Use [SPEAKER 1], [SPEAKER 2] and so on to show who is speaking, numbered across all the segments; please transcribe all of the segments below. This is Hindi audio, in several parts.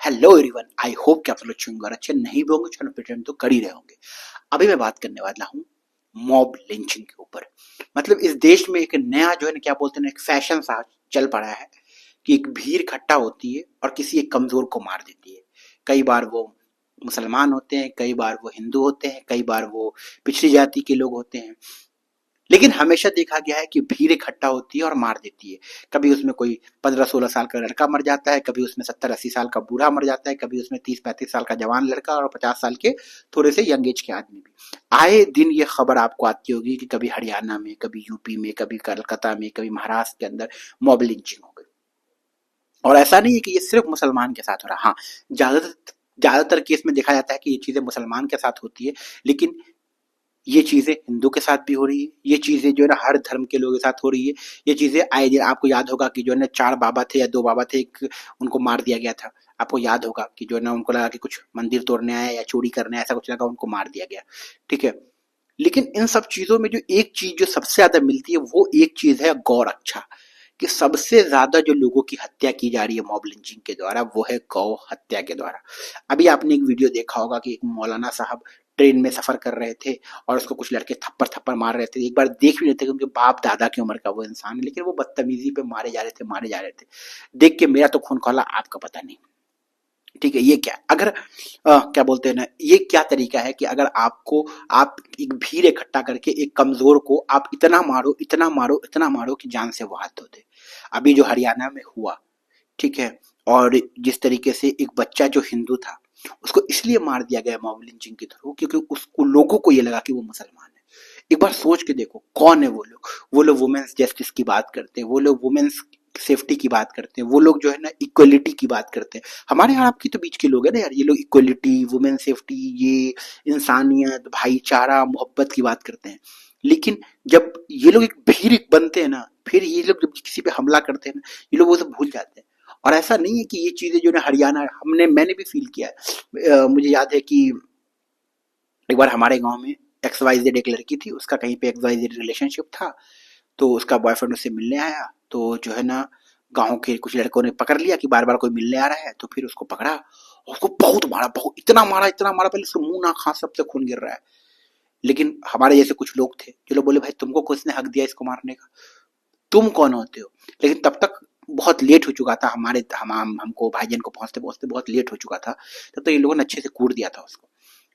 [SPEAKER 1] हेलो एवरीवन, आई होप कि आप लोग अच्छे होंगे और अच्छे नहीं भी होंगे, चलो प्रिटेंड तो कर ही रहे होंगे। अभी मैं बात करने वाला हूँ मॉब लिंचिंग के ऊपर। मतलब इस देश में एक नया जो है ना क्या बोलते हैं ना, एक फैशन सा चल पड़ा है कि एक भीड़ इकट्ठा होती है और किसी एक कमजोर को मार देती है। कई बार वो मुसलमान होते हैं, कई बार वो हिंदू होते हैं, कई बार वो पिछड़ी जाति के लोग होते हैं। लेकिन हमेशा देखा गया है कि भीड़ इकट्ठा होती है और मार देती है। कभी उसमें कोई 15-16 साल का लड़का मर जाता है, कभी उसमें 70-80 साल का बूढ़ा मर जाता है, कभी उसमें 30-35 साल का जवान लड़का और 50 साल के थोड़े से यंग एज के आदमी भी। आए दिन ये खबर आपको आती होगी कि कभी हरियाणा में, कभी यूपी में, कभी कलकत्ता में, कभी महाराष्ट्र के अंदर मॉब लिंचिंग हो गई। और ऐसा नहीं है कि ये सिर्फ मुसलमान के साथ हो रहा। हाँ, ज्यादातर ज्यादातर केस में देखा जाता है कि ये चीजें मुसलमान के साथ होती है, लेकिन ये चीजें हिंदू के साथ भी हो रही है। ये चीजें जो है ना हर धर्म के लोगों के साथ हो रही है। ये चीजें आए दिन आपको याद होगा कि जो है ना 4 बाबा थे या 2 बाबा थे, एक उनको मार दिया गया था। आपको याद होगा कि जो है ना उनको लगा कि कुछ मंदिर तोड़ने आए या चोरी करने आए, ऐसा कुछ लगा, उनको मार दिया गया। ठीक है। लेकिन इन सब चीजों में जो एक चीज जो सबसे ज्यादा मिलती है वो एक चीज है गौ रक्षा। कि सबसे ज्यादा जो लोगों की हत्या की जा रही है मॉब लिंचिंग के द्वारा वो है गौ हत्या के द्वारा। अभी आपने एक वीडियो देखा होगा कि एक मौलाना साहब ट्रेन में सफर कर रहे थे और उसको कुछ लड़के थप्पड़ थप्पड़ मार रहे थे। एक बार देख भी रहे थे कि उनके बाप दादा की उम्र का वो इंसान है, लेकिन वो बदतमीजी पे मारे जा रहे थे, मारे जा रहे थे। देख के मेरा तो खून खौला, आपका पता नहीं। ठीक है, ये क्या अगर क्या बोलते हैं ना, ये क्या तरीका है कि अगर आपको आप एक भीड़ इकट्ठा करके एक कमजोर को आप इतना मारो, इतना मारो, इतना मारो कि जान से वो हाथ धो दे। अभी जो हरियाणा में हुआ, ठीक है, और जिस तरीके से एक बच्चा जो हिंदू था उसको इसलिए मार दिया गया मॉब लिंचिंग के थ्रू क्योंकि उसको लोगों को ये लगा कि वो मुसलमान है। एक बार सोच के देखो कौन है वो लोग। वो लोग वुमेन्स जस्टिस की बात करते हैं, वो लोग वुमेन्स सेफ्टी की बात करते हैं, वो लोग जो है ना इक्वलिटी की बात करते हैं। हमारे यहाँ आपकी तो बीच के लोग है ना यार, ये लोग इक्वलिटी, वुमेन सेफ्टी, ये इंसानियत, भाईचारा, मोहब्बत की बात करते हैं। लेकिन जब ये लोग एक भीड़ बनते हैं ना, फिर ये लोग जब किसी पे हमला करते हैं ना, ये लोग वो सब भूल जाते हैं। और ऐसा नहीं है कि ये चीजें जो है हरियाणा, मैंने भी फील किया है। मुझे याद है कि एक बार हमारे गांव में एक्स वाई जेड एक लड़की थी, उसका कहीं पे एक्स वाई जेड रिलेशनशिप था। तो उसका बॉयफ्रेंड उससे मिलने आया, तो जो है ना गांव के कुछ लड़कों ने पकड़ लिया कि बार बार कोई मिलने आ रहा है, तो फिर उसको पकड़ा और उसको बहुत मारा, बहुत इतना मारा, इतना मारा, पहले उसको मुंह नाक हाथ सबसे खून गिर रहा है। लेकिन हमारे जैसे कुछ लोग थे जो लोग बोले भाई तुमको किसने हक दिया इसको मारने का, तुम कौन होते हो। लेकिन तब तक बहुत लेट हो चुका था, हमारे हमको भाईजान को पहुंचते पहुंचते बहुत लेट हो चुका था। तब तो ये लोगों ने अच्छे से कूट दिया था उसको।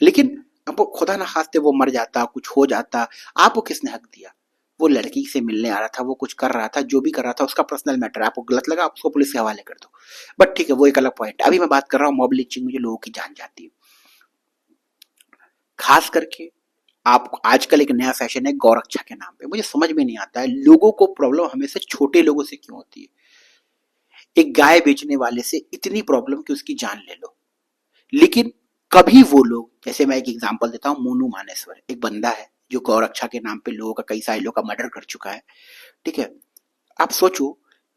[SPEAKER 1] लेकिन अब वो खुदा ना खास्ते वो मर जाता, कुछ हो जाता, आपको किसने हक दिया। वो लड़की से मिलने आ रहा था, वो कुछ कर रहा था, जो भी कर रहा था उसका पर्सनल मैटर है, आपको गलत लगा आप उसको पुलिस के हवाले कर दो। बट ठीक है, वो एक अलग पॉइंट है। अभी मैं बात कर रहा हूँ मॉब लिंचिंग में जो लोगों की जान जाती है। खास करके आप आजकल एक नया फैशन है गौरक्षा के नाम पे। मुझे समझ में नहीं आता है लोगों को प्रॉब्लम हमेशा छोटे लोगों से क्यों होती है। एक गाय बेचने वाले से इतनी प्रॉब्लम कि उसकी जान ले लो। लेकिन कभी वो लोग, जैसे मैं एक एग्जांपल देता हूँ, मोनू मानेश्वर एक बंदा है जो गौरक्षा के नाम पे लोगों का, कई सारे लोगों का मर्डर कर चुका है। ठीक है। आप सोचो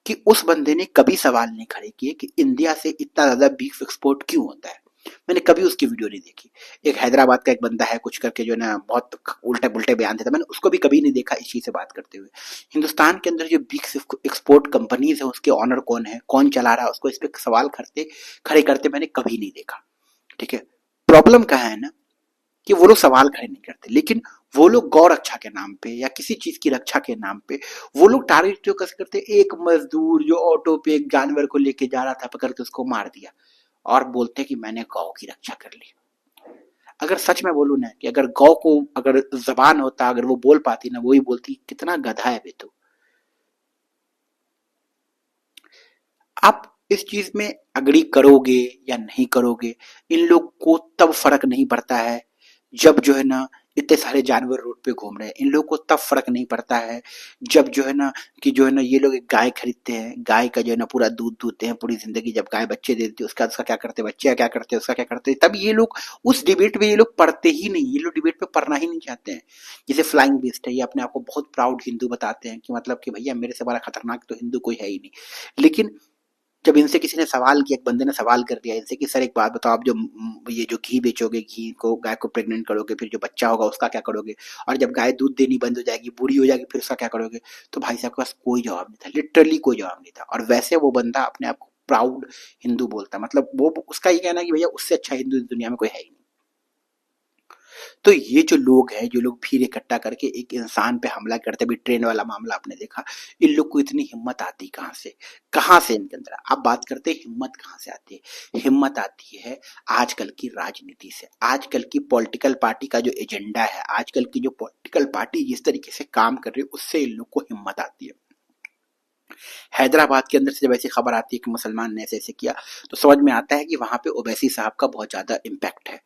[SPEAKER 1] कि उस बंदे ने कभी सवाल नहीं खड़े किए कि इंडिया से इतना ज्यादा बीफ एक्सपोर्ट क्यों होता है। मैंने कभी उसकी वीडियो नहीं देखी। एक हैदराबाद का एक बंदा है कुछ करके जो है ना बहुत उल्टे पुल्टे बयान देता, मैंने उसको भी कभी नहीं देखा इस चीज से बात करते हुए। हिंदुस्तान के अंदर जो बीफ एक्सपोर्ट कंपनीज है उसके ऑनर कौन है, कौन चला रहा है, उसको इस पे सवाल करते खड़े करते मैंने कभी नहीं देखा। ठीक है। प्रॉब्लम कहाँ है ना कि वो लोग सवाल खड़े नहीं करते, लेकिन वो लोग गौ रक्षा के नाम पे या किसी चीज की रक्षा के नाम पे वो लोग टारगेट जो कैसे करते, एक मजदूर जो ऑटो पे एक जानवर को लेके जा रहा था पकड़ के उसको मार दिया और बोलते कि मैंने गौ की रक्षा कर ली। अगर सच में बोलूं ना कि अगर गौ को अगर जबान होता, अगर वो बोल पाती ना, वो ही बोलती कितना गधा है बे तू। आप इस चीज में अग्री करोगे या नहीं करोगे, इन लोग को तब फर्क नहीं पड़ता है जब जो है ना इतने सारे जानवर रोड पे घूम रहे हैं। इन लोग को तब फर्क नहीं पड़ता है जब जो है ना कि जो है ना ये लोग एक गाय खरीदते हैं, गाय का जो है ना पूरा दूध दूहते हैं पूरी जिंदगी, जब गाय बच्चे देती है उसका उसका क्या करते हैं, बच्चे क्या करते हैं उसका क्या करते हैं, तब ये लोग उस डिबेट में ये लोग पढ़ते ही नहीं, ये लोग डिबेट पे पढ़ना ही नहीं चाहते हैं। जैसे फ्लाइंग बेस्ट है, ये अपने आप को बहुत प्राउड हिंदू बताते हैं कि मतलब कि भैया मेरे से बड़ा खतरनाक तो हिंदू कोई है ही नहीं। लेकिन जब इनसे किसी ने सवाल किया, एक बंदे ने सवाल कर दिया इनसे कि सर एक बात बताओ, आप जो ये जो घी बेचोगे, घी को गाय को प्रेग्नेंट करोगे, फिर जो बच्चा होगा उसका क्या करोगे, और जब गाय दूध देनी बंद हो जाएगी, बूढ़ी हो जाएगी, फिर उसका क्या करोगे। तो भाई साहब के पास कोई जवाब नहीं था, लिटरली कोई जवाब नहीं था। और वैसे वो बंदा अपने आप को प्राउड हिंदू बोलता है, मतलब वो उसका ये कहना है कि भैया उससे अच्छा हिंदू इस दुनिया में कोई है ही नहीं। तो ये जो लोग हैं, जो लोग भीड़ इकट्ठा करके एक इंसान पे हमला करते, भी ट्रेन वाला मामला आपने देखा, इन लोग को इतनी हिम्मत आती कहाँ से इनके अंदर? अब बात करते हैं हिम्मत कहाँ से आती है। हिम्मत आती है आजकल की राजनीति से, आजकल की पॉलिटिकल पार्टी का जो एजेंडा है, आजकल की जो पॉलिटिकल पार्टी जिस तरीके से काम कर रही है, उससे इन लोग को हिम्मत आती है। हैदराबाद के अंदर से जब ऐसी खबर आती है कि मुसलमान ने ऐसे ऐसे किया, तो समझ में आता है कि वहां पे ओवैसी साहब का बहुत ज्यादा इम्पैक्ट है।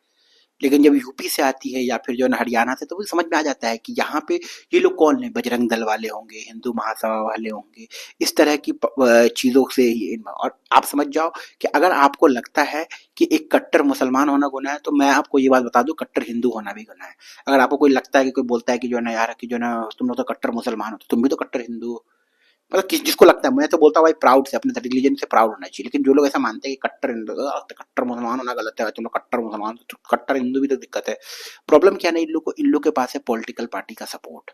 [SPEAKER 1] लेकिन जब यूपी से आती है या फिर जो है ना हरियाणा से, तो वो समझ में आ जाता है कि यहाँ पे ये लोग कौन है, बजरंग दल वाले होंगे, हिंदू महासभा वाले होंगे, इस तरह की चीजों से ही। और आप समझ जाओ कि अगर आपको लगता है कि एक कट्टर मुसलमान होना गुनाह है, तो मैं आपको ये बात बता दूं, कट्टर हिंदू होना भी गुनाह है। अगर आपको कोई लगता है कि कोई बोलता है कि जो है ना यार, कि जो है ना तुम लोग तो कट्टर मुसलमान हो, तो तुम भी तो कट्टर हिंदू हो, मतलब जिसको लगता है, मैं तो बोलता हूँ भाई प्राउड से, अपने रिलीजन से प्राउड होना चाहिए। लेकिन जो लोग ऐसा मानते हैं कि कट्टर हिंदू, कट्टर मुसलमान होना गलत है, तुम लोग कट्टर मुसलमान, तो कट्टर हिंदू भी तो दिक्कत है। प्रॉब्लम क्या नहीं, इन लोग के पास है पॉलिटिकल पार्टी का सपोर्ट,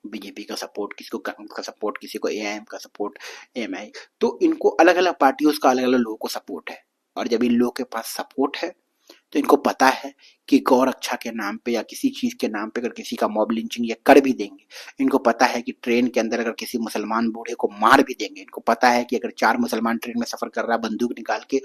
[SPEAKER 1] बीजेपी का सपोर्ट, किसी को कांग्रेस का सपोर्ट, किसी को एआईएम का सपोर्ट, एएमआई। तो इनको अलग अलग पार्टियों का अलग अलग लोगों को सपोर्ट है। और जब इन लोगों के पास सपोर्ट है, तो इनको पता है कि गौ रक्षा के नाम पे या किसी चीज के नाम पे अगर किसी का मॉब लिंचिंग ये कर भी देंगे, इनको पता है कि ट्रेन के अंदर अगर किसी मुसलमान बूढ़े को मार भी देंगे, इनको पता है कि अगर 4 मुसलमान ट्रेन में सफर कर रहा है, बंदूक निकाल के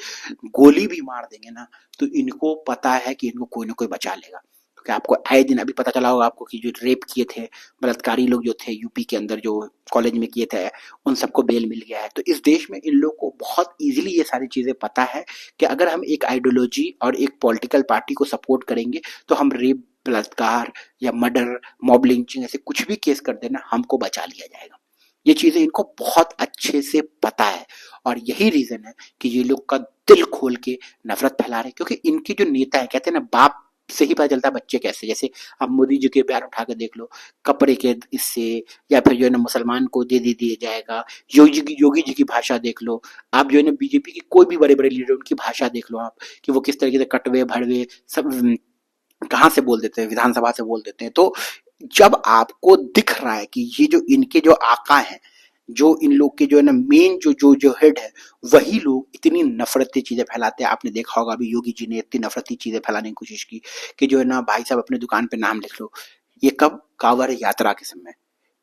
[SPEAKER 1] गोली भी मार देंगे ना, तो इनको पता है कि इनको कोई ना कोई बचा लेगा। क्योंकि आपको आए दिन अभी पता चला होगा आपको कि जो रेप किए थे, बलात्कारी लोग जो थे यूपी के अंदर, जो कॉलेज में किए थे, उन सबको बेल मिल गया है। तो इस देश में इन लोग को बहुत इजीली ये सारी चीजें पता है कि अगर हम एक आइडियोलॉजी और एक पॉलिटिकल पार्टी को सपोर्ट करेंगे, तो हम रेप, बलात्कार या मर्डर, मॉब लिंचिंग ऐसे कुछ भी केस कर देना, हमको बचा लिया जाएगा। ये चीजें इनको बहुत अच्छे से पता है। और यही रीजन है कि ये लोग का दिल खोल के नफरत फैला रहे हैं। क्योंकि इनके जो नेता है, कहते हैं ना, बाप से ही पता चलता है बच्चे कैसे। जैसे आप मोदी जी के बयान उठा के देख लो, कपड़े के इससे, या फिर जो है ना मुसलमान को दे दिया जाएगा। योगी जी की भाषा देख लो आप, जो है ना बीजेपी की कोई भी बड़े बड़े लीडर, उनकी भाषा देख लो आप, कि वो किस तरीके से कटवे भड़वे सब कहाँ से बोल देते हैं, विधानसभा से बोल देते हैं। तो जब आपको दिख रहा है कि ये जो इनके जो आका हैं, जो इन लोग के जो है ना मेन जो हेड है, वही लोग इतनी नफरती चीजें फैलाते हैं। आपने देखा होगा अभी योगी जी ने इतनी नफरती चीजें फैलाने की कोशिश की कि जो है ना, भाई साहब अपने दुकान पे नाम लिख लो। ये कब? कांवड़ यात्रा के समय,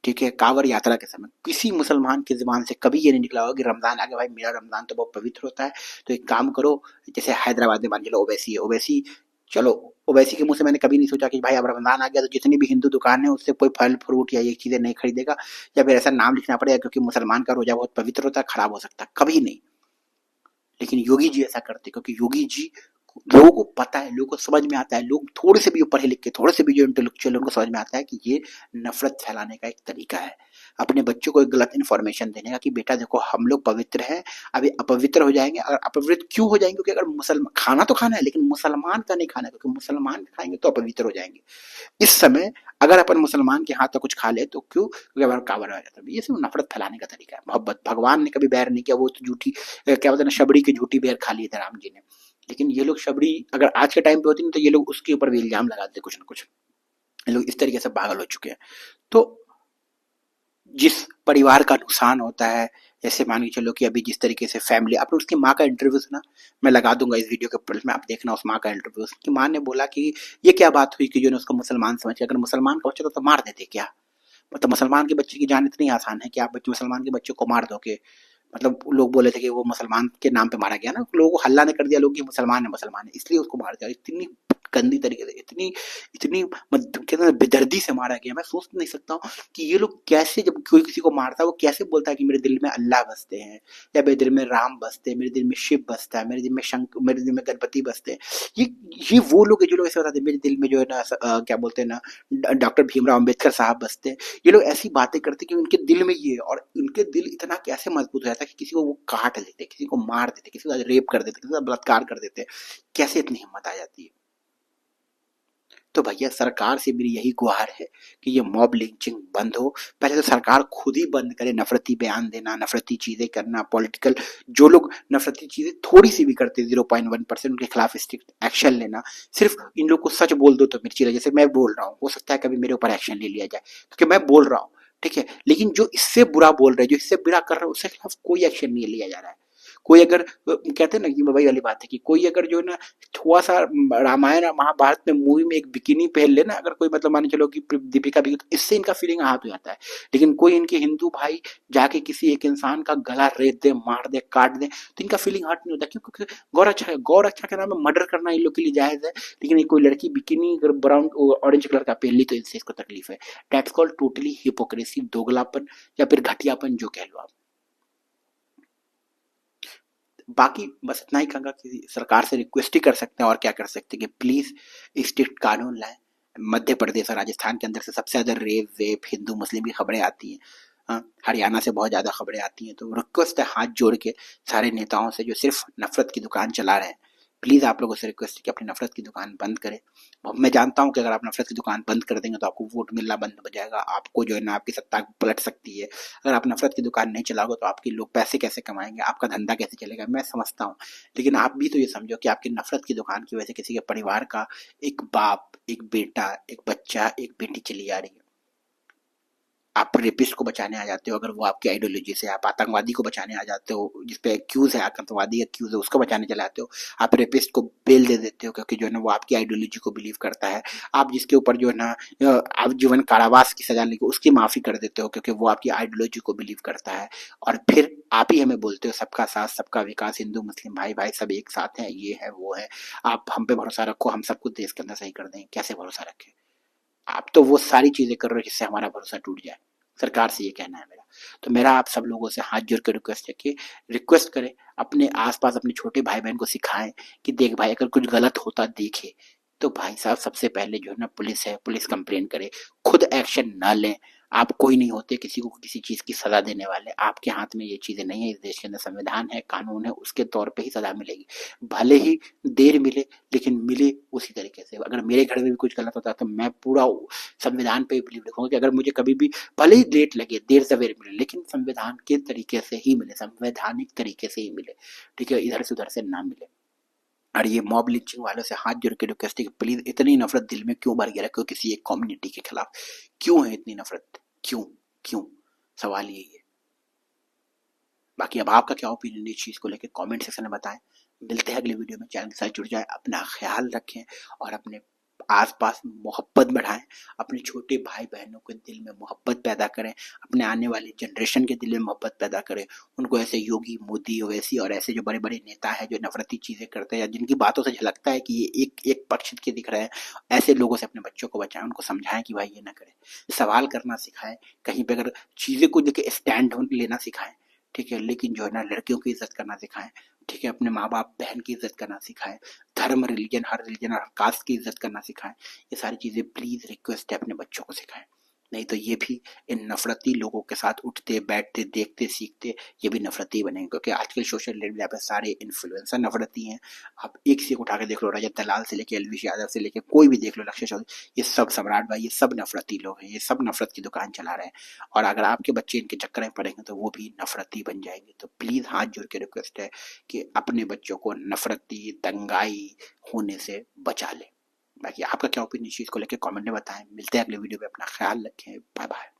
[SPEAKER 1] ठीक है, कांवड़ यात्रा के समय किसी मुसलमान की जुबान से कभी ये नहीं निकला होगा कि रमजान आ गया, भाई मेरा रमजान तो बहुत पवित्र होता है, तो एक काम करो, जैसे हैदराबाद में मान लो ओवैसी है, ओवैसी, चलो ओवैसी के मुंह से मैंने कभी नहीं सोचा कि भाई अब रमजान आ गया तो जितनी भी हिंदू दुकान है उससे कोई फल फ्रूट या ये चीजें नहीं खरीदेगा, या फिर ऐसा नाम लिखना पड़ेगा क्योंकि मुसलमान का रोजा बहुत पवित्र होता है, खराब हो सकता है, कभी नहीं। लेकिन योगी जी ऐसा करते क्योंकि योगी जी, लोगों को पता है, लोगों को समझ में आता है, लोग थोड़े से भी पढ़े लिखे, थोड़े से भी जो इंटेलेक्चुअल, उनको समझ में आता है कि ये नफरत फैलाने का एक तरीका है, अपने बच्चों को एक गलत इन्फॉर्मेशन देने का कि बेटा देखो हम लोग पवित्र हैं, अभी अपवित्र हो जाएंगे। अगर अपवित्र क्यों हो जाएंगे? क्योंकि अगर मुसलमान, खाना तो खाना है लेकिन मुसलमान का नहीं खाना है, क्योंकि मुसलमान खाएंगे तो अपवित्र हो जाएंगे। इस समय अगर अपन मुसलमान के हाथ का कुछ खा ले तो क्यों? क्योंकि हमारा काबर आ जाता है। ये सिर्फ नफरत फैलाने का तरीका है। मोहब्बत, भगवान ने कभी बैर नहीं किया, वो तो झूठी, क्या बोलते हैं ना, शबरी की झूठी बैर खा ली थी राम जी ने। लेकिन ये लोग शबरी अगर आज के टाइम पे होती ना, तो ये लोग उसके ऊपर भी इल्जाम लगाते कुछ ना कुछ। ये लोग इस तरीके से पागल हो चुके हैं। तो जिस परिवार का नुकसान होता है, जैसे मान के चलो कि अभी जिस तरीके से फैमिली, आपने उसकी माँ का इंटरव्यू सुना? मैं लगा दूंगा इस वीडियो के ऊपर में, आप देखना उस माँ का इंटरव्यू। उसकी माँ ने बोला कि ये क्या बात हुई कि जो ने उसको मुसलमान समझ के, अगर मुसलमान का बच्चा तो मार देते क्या? मतलब मुसलमान के बच्चे की जान इतनी आसान है कि आप बच्चे, मुसलमान के बच्चे को मार दोगे? मतलब लोग बोले थे कि वो मुसलमान के नाम पे मारा गया ना, लोगों को हल्ला ने कर दिया लोग कि मुसलमान है इसलिए उसको मार दिया। इतनी गंदी तरीके से, इतनी इतनी कहते हैं बेदर्दी से मारा गया। मैं सोच नहीं सकता हूँ कि ये लोग कैसे, जब कोई किसी को मारता है वो कैसे बोलता है कि मेरे दिल में अल्लाह बसते हैं, या मेरे दिल में राम बसते हैं, मेरे दिल में शिव बसता है, मेरे दिल में शंकर, मेरे दिल में गणपति बसते हैं। ये ये वो लोग हैं जो लोग ऐसे बताते हैं मेरे दिल में जो है ना, क्या बोलते हैं ना, डॉक्टर भीमराव अम्बेडकर साहब बसते हैं। ये लोग ऐसी बातें करते कि उनके दिल में ये है, और उनके दिल इतना कैसे मजबूत हो जाता है कि किसी को वो काट देते, किसी को मार देते, किसी का रेप कर देते, किसी का बलात्कार कर देते। कैसे इतनी हिम्मत आ जाती है? तो भैया सरकार से मेरी यही गुहार है कि ये मॉब लिंचिंग बंद हो। पहले तो सरकार खुद ही बंद करे नफरती बयान देना, नफरती चीजें करना, पॉलिटिकल जो लोग नफरती चीजें थोड़ी सी भी करते 0.1% उनके खिलाफ स्ट्रिक्ट एक्शन लेना। सिर्फ इन लोग को सच बोल दो तो मिर्ची लगे। जैसे मैं बोल रहा हूँ, हो सकता है कभी मेरे ऊपर एक्शन ले लिया जाए क्योंकि मैं बोल रहा हूँ, ठीक है, लेकिन जो इससे बुरा बोल रहे हैं, जो इससे बुरा कर रहे हैं, उसके खिलाफ कोई एक्शन नहीं लिया जा रहा है। कोई अगर कहते हैं ना कि वही वाली बात है कि कोई अगर जो है ना थोड़ा सा रामायण और महाभारत में मूवी में एक बिकिनी पहन ले ना, अगर कोई मतलब मान चलो कि दीपिका भी, तो इससे इनका फीलिंग आहत हो जाता है। लेकिन कोई इनके हिंदू भाई जाके किसी एक इंसान का गला रेत दे, मार दे, काट दे, तो इनका फीलिंग हर्ट नहीं होता। क्यों? क्योंकि गौर अच्छा है, गौर अच्छा के नाम में मर्डर करना इन लोग के लिए जायज है। लेकिन एक कोई लड़की बिकिनी अगर ब्राउन ऑरेंज कलर का पहन ली तो इनसे इसको तकलीफ है। दैट्स कॉल्ड टोटली हिपोक्रेसी, दोगलापन या फिर घटियापन जो कह लो आप। बाकी बस इतना ही कहूंगा कि सरकार से रिक्वेस्ट ही कर सकते हैं, और क्या कर सकते हैं कि प्लीज स्ट्रिक्ट कानून लाएं। मध्य प्रदेश और राजस्थान के अंदर से सबसे ज्यादा रेप वेप हिंदू मुस्लिम की खबरें आती हैं। हरियाणा से बहुत ज्यादा खबरें आती हैं। तो रिक्वेस्ट है हाथ जोड़ के सारे नेताओं से जो सिर्फ नफरत की दुकान चला रहे हैं, प्लीज आप लोगों से रिक्वेस्ट है कि अपनी नफरत की दुकान बंद करें। मैं जानता हूं कि अगर आप नफरत की दुकान बंद कर देंगे तो आपको वोट मिलना बंद हो जाएगा, आपको जो है ना आपकी सत्ता पलट सकती है। अगर आप नफरत की दुकान नहीं चलाओगे तो आपके लोग पैसे कैसे कमाएंगे, आपका धंधा कैसे चलेगा, मैं समझता हूँ। लेकिन आप भी तो ये समझो कि आपकी नफरत की दुकान की वजह से किसी के परिवार का एक बाप, एक बेटा, एक बच्चा, एक बेटी चली जा रही है। आप रेपिस्ट को बचाने आ जाते हो अगर वो आपकी आइडियोलॉजी से, आप आतंकवादी को बचाने आ जाते हो जिसपे एक्यूज है, आतंकवादी एक्यूज है, उसको बचाने चले आते हो। आप रेपिस्ट को बेल दे देते हो क्योंकि जो है ना वो आपकी आइडियोलॉजी को बिलीव करता है। आप जिसके ऊपर जो है ना आजीवन कारावास की सजा लेके उसकी माफी कर देते हो क्योंकि वो आपकी आइडियोलॉजी को बिलीव करता है। और फिर आप ही हमें बोलते हो सबका साथ सबका विकास, हिंदू मुस्लिम भाई भाई सब एक साथ हैं, ये है वो है, आप हम पे भरोसा रखो, हम सब कुछ देश के अंदर सही कर देंगे। कैसे भरोसा रखें? आप तो वो सारी चीजें कर रहे हो जिससे हमारा भरोसा टूट जाए। सरकार से ये कहना है मेरा। तो मेरा आप सब लोगों से हाथ जोड़ के रिक्वेस्ट है कि रिक्वेस्ट करें, अपने आसपास अपने छोटे भाई बहन को सिखाएं कि देख भाई अगर कुछ गलत होता देखे तो भाई साहब सबसे पहले जो है ना पुलिस है, पुलिस कंप्लेन करे, खुद एक्शन ना लें। आप कोई नहीं होते किसी को किसी चीज की सजा देने वाले, आपके हाथ में ये चीजें नहीं है। इस देश के अंदर संविधान है, कानून है, उसके तौर पे ही सजा मिलेगी। भले ही देर मिले लेकिन मिले उसी तरीके से। अगर मेरे घर में भी कुछ गलत होता है तो मैं पूरा संविधान पे बिलीव रखूंगा कि अगर मुझे कभी भी भले ही लेट लगे, देर सवेर मिले, लेकिन संविधान के तरीके से ही मिले, संवैधानिक तरीके से ही मिले। ठीक है, इधर से उधर से ना मिले। और ये मॉब लिंचिंग वालों से हाथ जोड़ के रिक्वेस्ट है कि प्लीज इतनी नफरत दिल में क्यों भर के रखो किसी एक कम्युनिटी के खिलाफ? क्यों है इतनी नफरत? क्यों? क्यों? सवाल यही है। बाकी अब आपका क्या ओपिनियन इस चीज को लेकर कमेंट सेक्शन में बताएं। मिलते हैं अगले वीडियो में। चैनल के साथ जुड़ जाए, अपना ख्याल रखें और अपने आसपास मोहब्बत बढ़ाएं। अपने छोटे भाई बहनों के दिल में मोहब्बत पैदा करें, अपने आने वाली जनरेशन के दिल में मोहब्बत पैदा करें। उनको ऐसे योगी, मोदी, ओवैसी और ऐसे जो बड़े बड़े नेता हैं जो नफरती चीजें करते हैं या जिनकी बातों से झलकता है कि ये एक एक पक्ष के दिख रहे हैं, ऐसे लोगों से अपने बच्चों को बचाएं। उनको समझाएं कि भाई ये ना करें, सवाल करना सिखाएं, कहीं पे अगर चीजें को लेकर स्टैंड लेना सिखाएं। ठीक है, लेकिन जो है ना लड़कियों की इज्जत करना सिखाएं। ठीक है, अपने माँ बाप बहन की इज्जत करना सिखाएं। धर्म, रिलीजन, हर रिलीजन और कास्ट की इज्जत करना सिखाएं। ये सारी चीजें प्लीज रिक्वेस्ट है अपने बच्चों को सिखाएं। नहीं तो ये भी इन नफरती लोगों के साथ उठते बैठते देखते सीखते ये भी नफरती बनेंगे। क्योंकि आजकल सोशल मीडिया पे सारे इन्फ्लुएंसर नफरती हैं। आप एक से एक उठा के देख लो, रजत दलाल से लेके एलविश यादव से लेके कोई भी देख लो, लक्ष्य चौधरी, ये सब सम्राट भाई, ये सब नफरती लोग हैं। ये सब नफरत की दुकान चला रहे हैं। और अगर आपके बच्चे इनके चक्कर में पड़ेंगे तो वो भी नफरती बन जाएंगे। तो प्लीज हाथ जोड़ के रिक्वेस्ट है कि अपने बच्चों को नफरती दंगाई होने से बचा ले। बाकी आपका क्या ओपिनियन इस चीज को लेकर कमेंट में बताएं। मिलते हैं अगले वीडियो में, अपना ख्याल रखें। Bye bye.